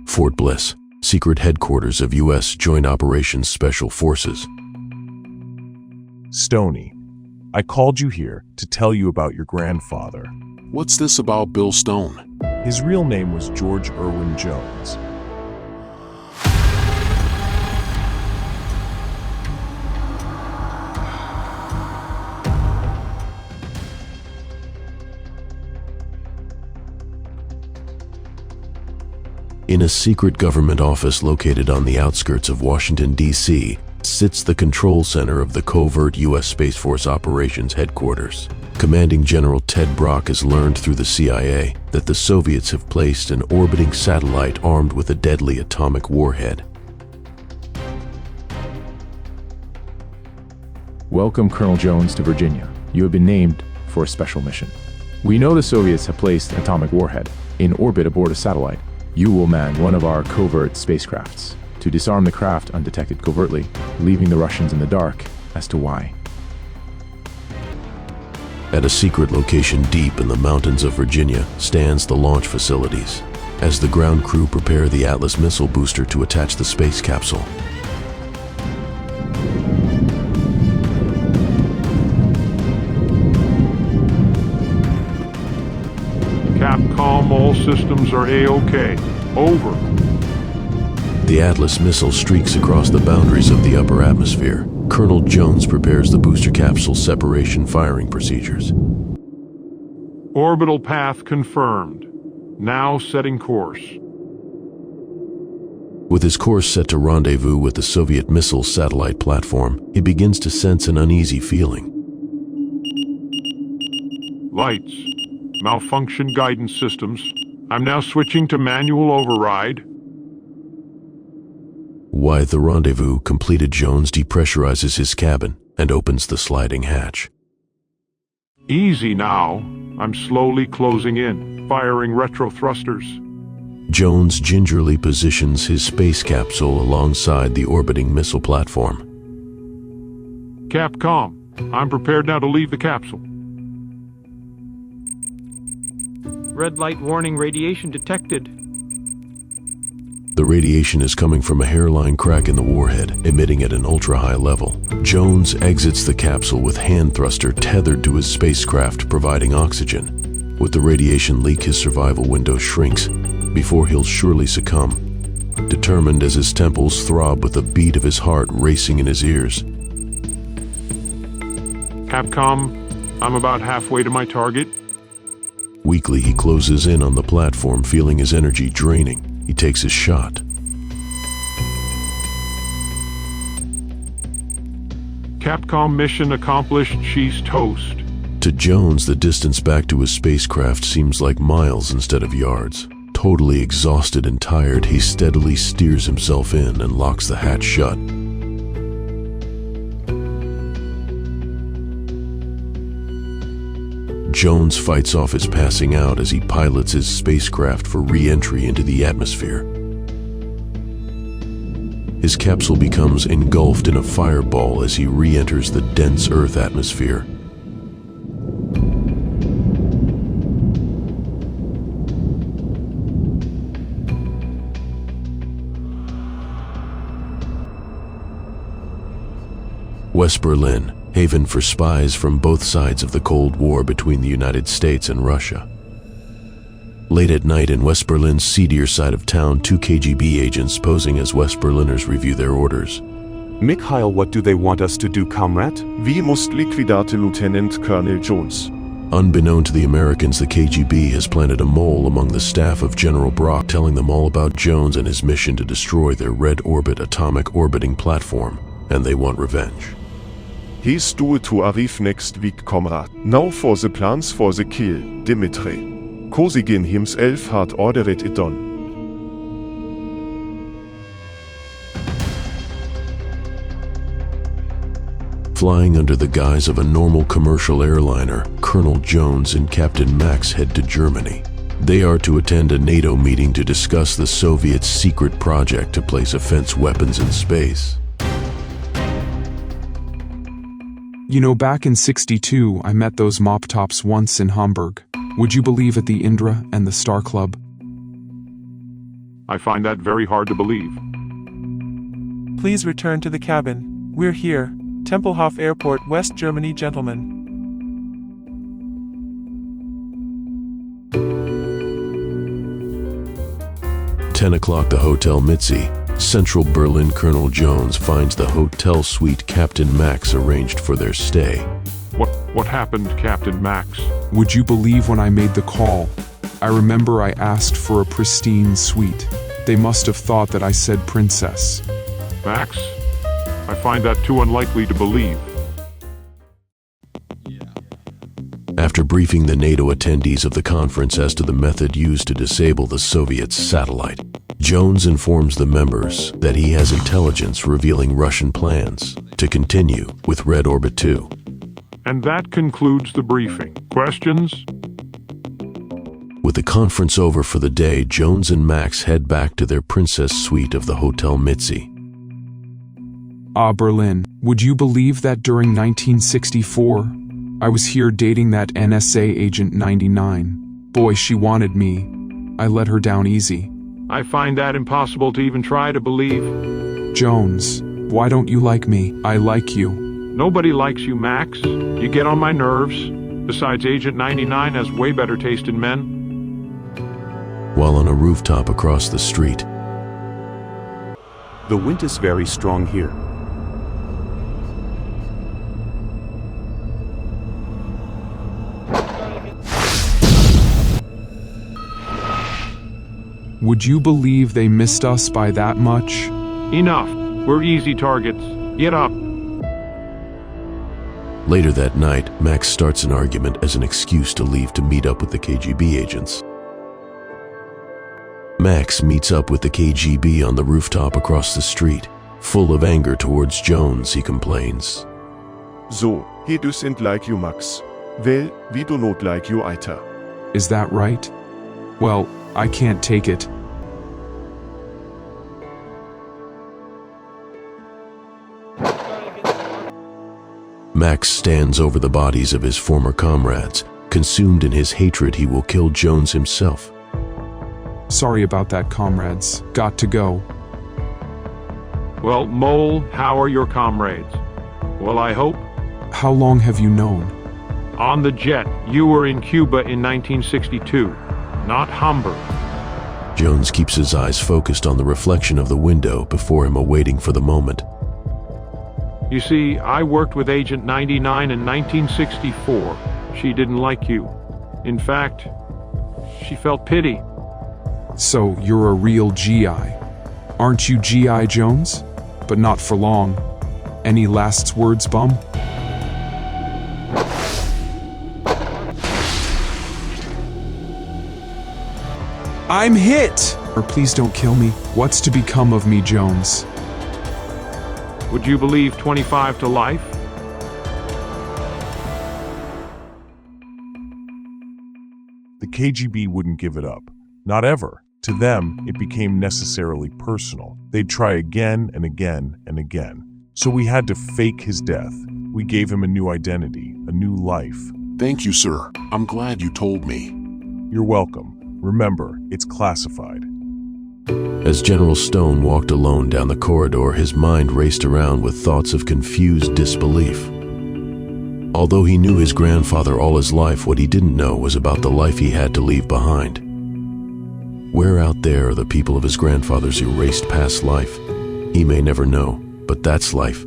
Fort Bliss, secret headquarters of U.S. Joint Operations Special Forces. Stoney, I called you here to tell you about your grandfather. What's this about Bill Stone? His real name was George Irwin Jones. In a secret government office located on the outskirts of Washington, D.C., sits the control center of the covert U.S. Space Force Operations Headquarters. Commanding General Ted Brock has learned through the CIA that the Soviets have placed an orbiting satellite armed with a deadly atomic warhead. Welcome, Colonel Jones, to Virginia. You have been named for a special mission. We know the Soviets have placed an atomic warhead in orbit aboard a satellite. You will man one of our covert spacecrafts to disarm the craft undetected covertly, leaving the Russians in the dark as to why. At a secret location deep in the mountains of Virginia stands the launch facilities, as the ground crew prepare the Atlas missile booster to attach the space capsule. Capcom, all systems are A-OK. Over. The Atlas missile streaks across the boundaries of the upper atmosphere. Colonel Jones prepares the booster capsule separation firing procedures. Orbital path confirmed. Now setting course. With his course set to rendezvous with the Soviet missile satellite platform, he begins to sense an uneasy feeling. Lights. Malfunction guidance systems. I'm now switching to manual override. Why the rendezvous completed, Jones depressurizes his cabin and opens the sliding hatch. Easy now. I'm slowly closing in, firing retro thrusters. Jones gingerly positions his space capsule alongside the orbiting missile platform. Capcom, I'm prepared now to leave the capsule. Red light warning, radiation detected. The radiation is coming from a hairline crack in the warhead, emitting at an ultra-high level. Jones exits the capsule with hand thruster tethered to his spacecraft, providing oxygen. With the radiation leak, his survival window shrinks before he'll surely succumb, determined as his temples throb with the beat of his heart racing in his ears. Capcom, I'm about halfway to my target. Weakly, he closes in on the platform, feeling his energy draining. He takes his shot. Capcom mission accomplished. She's toast. To Jones, the distance back to his spacecraft seems like miles instead of yards. Totally exhausted and tired, he steadily steers himself in and locks the hatch shut. Jones fights off his passing out as he pilots his spacecraft for re-entry into the atmosphere. His capsule becomes engulfed in a fireball as he re-enters the dense Earth atmosphere. West Berlin, haven for spies from both sides of the Cold War between the United States and Russia. Late at night in West Berlin's seedier side of town, two KGB agents posing as West Berliners review their orders. Mikhail, what do they want us to do, comrade? We must liquidate Lieutenant Colonel Jones. Unbeknown to the Americans, the KGB has planted a mole among the staff of General Brock, telling them all about Jones and his mission to destroy their Red Orbit atomic orbiting platform, and they want revenge. He's due to arrive next week, comrade. Now for the plans for the kill, Dmitri. Kosygin himself had ordered it done. Flying under the guise of a normal commercial airliner, Colonel Jones and Captain Max head to Germany. They are to attend a NATO meeting to discuss the Soviets' secret project to place offense weapons in space. You know, back in '62, I met those mop tops once in Hamburg. Would you believe at the Indra and the Star Club? I find that very hard to believe. Please return to the cabin. We're here. Tempelhof Airport, West Germany, gentlemen. 10 o'clock, the Hotel Mitzi. Central Berlin. Colonel Jones finds the hotel suite Captain Max arranged for their stay. What happened, Captain Max? Would you believe when I made the call? I remember I asked for a pristine suite. They must have thought that I said princess. Max? I find that too unlikely to believe. After briefing the NATO attendees of the conference as to the method used to disable the Soviet satellite, Jones informs the members that he has intelligence revealing Russian plans to continue with Red Orbit 2. And that concludes the briefing. Questions? With the conference over for the day, Jones and Max head back to their princess suite of the Hotel Mitzi. Berlin. Would you believe that during 1964, I was here dating that NSA Agent 99? Boy, she wanted me. I let her down easy. I find that impossible to even try to believe. Jones, why don't you like me? I like you. Nobody likes you, Max. You get on my nerves. Besides, Agent 99 has way better taste in men. While on a rooftop across the street, The wind is very strong here. Would you believe they missed us by that much? Enough. We're easy targets. Get up. later that night, Max starts an argument as an excuse to leave to meet up with the KGB agents. Max meets up with the KGB on the rooftop across the street. Full of anger towards Jones, he complains. So, he doesn't like you, Max. Well, we do not like you either. Is that right? Well, I can't take it. Max stands over the bodies of his former comrades. Consumed in his hatred, he will kill Jones himself. Sorry about that, comrades. Got to go. Well, Mole, how are your comrades? Well, I hope. How long have you known? On the jet. You were in Cuba in 1962, not Hamburg. Jones keeps his eyes focused on the reflection of the window before him, awaiting for the moment. You see, I worked with Agent 99 in 1964. She didn't like you. In fact, she felt pity. So, you're a real GI. Aren't you G.I. Jones? But not for long. Any last words, bum? I'm hit! Or please don't kill me. What's to become of me, Jones? Would you believe 25 to life? The KGB wouldn't give it up. Not ever. To them, it became necessarily personal. They'd try again and again and again. So we had to fake his death. We gave him a new identity, a new life. Thank you, sir. I'm glad you told me. You're welcome. Remember, it's classified. As General Stone walked alone down the corridor, his mind raced around with thoughts of confused disbelief. Although he knew his grandfather all his life, what he didn't know was about the life he had to leave behind. Where out there are the people of his grandfather's erased past life? He may never know, but that's life.